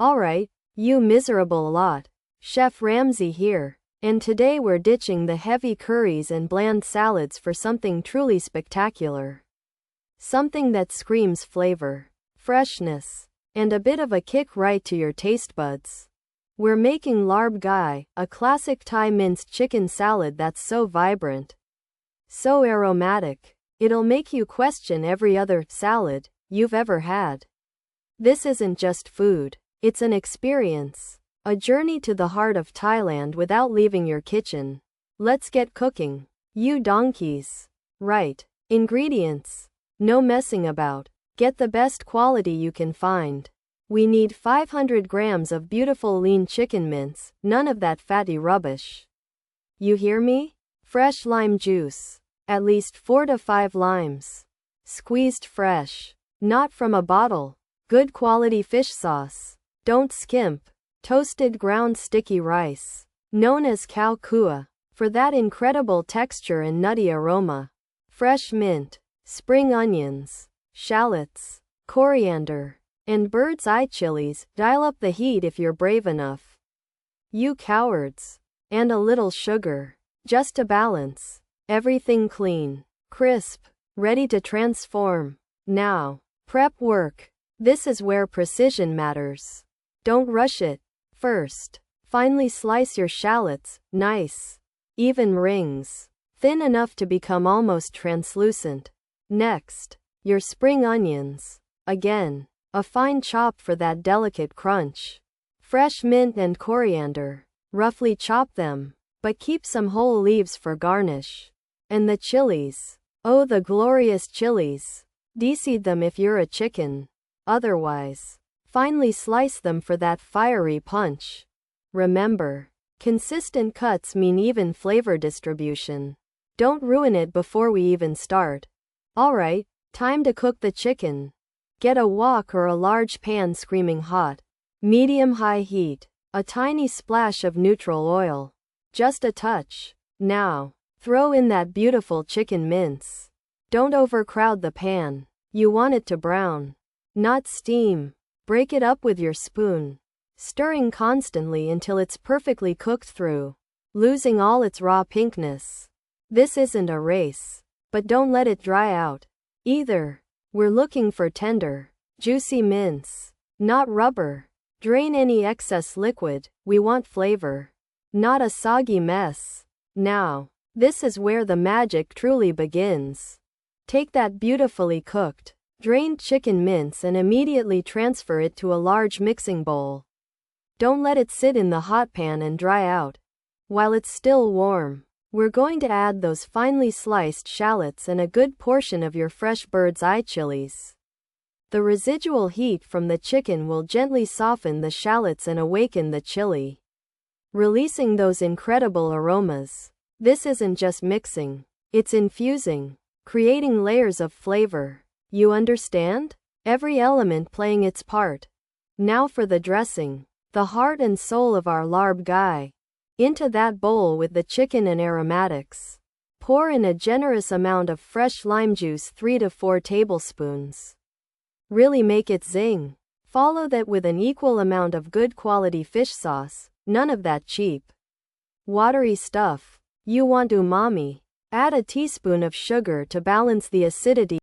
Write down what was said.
Alright, you miserable lot. Chef Ramsay here. And today we're ditching the heavy curries and bland salads for something truly spectacular. Something that screams flavor, freshness, and a bit of a kick right to your taste buds. We're making Larb Gai, a classic Thai minced chicken salad that's so vibrant, so aromatic, it'll make you question every other salad you've ever had. This isn't just food, it's an experience. A journey to the heart of Thailand without leaving your kitchen. Let's get cooking. You donkeys. Right. Ingredients. No messing about. Get the best quality you can find. We need 500 grams of beautiful lean chicken mince, none of that fatty rubbish. You hear me? Fresh lime juice. At least 4 to 5 limes. Squeezed fresh. Not from a bottle. Good quality fish sauce. Don't skimp. Toasted ground sticky rice, known as khao kua, for that incredible texture and nutty aroma. Fresh mint, spring onions, shallots, coriander, and bird's eye chilies. Dial up the heat if you're brave enough. You cowards. And a little sugar, just to balance. Everything clean, crisp, ready to transform. Now, prep work. This is where precision matters. Don't rush it. First, finely slice your shallots, nice, even rings, thin enough to become almost translucent. Next, your spring onions, again, a fine chop for that delicate crunch. Fresh mint and coriander, roughly chop them, but keep some whole leaves for garnish. And the chilies, oh the glorious chilies. Deseed them if you're a chicken. Otherwise, finely slice them for that fiery punch. Remember, consistent cuts mean even flavor distribution. Don't ruin it before we even start. Alright, time to cook the chicken. Get a wok or a large pan screaming hot. Medium-high heat. A tiny splash of neutral oil. Just a touch. Now, throw in that beautiful chicken mince. Don't overcrowd the pan. You want it to brown, not steam. Break it up with your spoon, stirring constantly until it's perfectly cooked through, losing all its raw pinkness. This isn't a race, but don't let it dry out either. We're looking for tender, juicy mince, not rubber. Drain any excess liquid, we want flavor, not a soggy mess. Now, this is where the magic truly begins. Take that beautifully cooked, drained chicken mince and immediately transfer it to a large mixing bowl. Don't let it sit in the hot pan and dry out. While it's still warm, we're going to add those finely sliced shallots and a good portion of your fresh bird's eye chilies. The residual heat from the chicken will gently soften the shallots and awaken the chili, releasing those incredible aromas. This isn't just mixing, it's infusing, creating layers of flavor. You understand? Every element playing its part. Now for the dressing, the heart and soul of our Larb Gai. Into that bowl with the chicken and aromatics. Pour in a generous amount of fresh lime juice, 3 to 4 tablespoons. Really make it zing. Follow that with an equal amount of good quality fish sauce, none of that cheap, watery stuff. You want umami. Add a teaspoon of sugar to balance the acidity.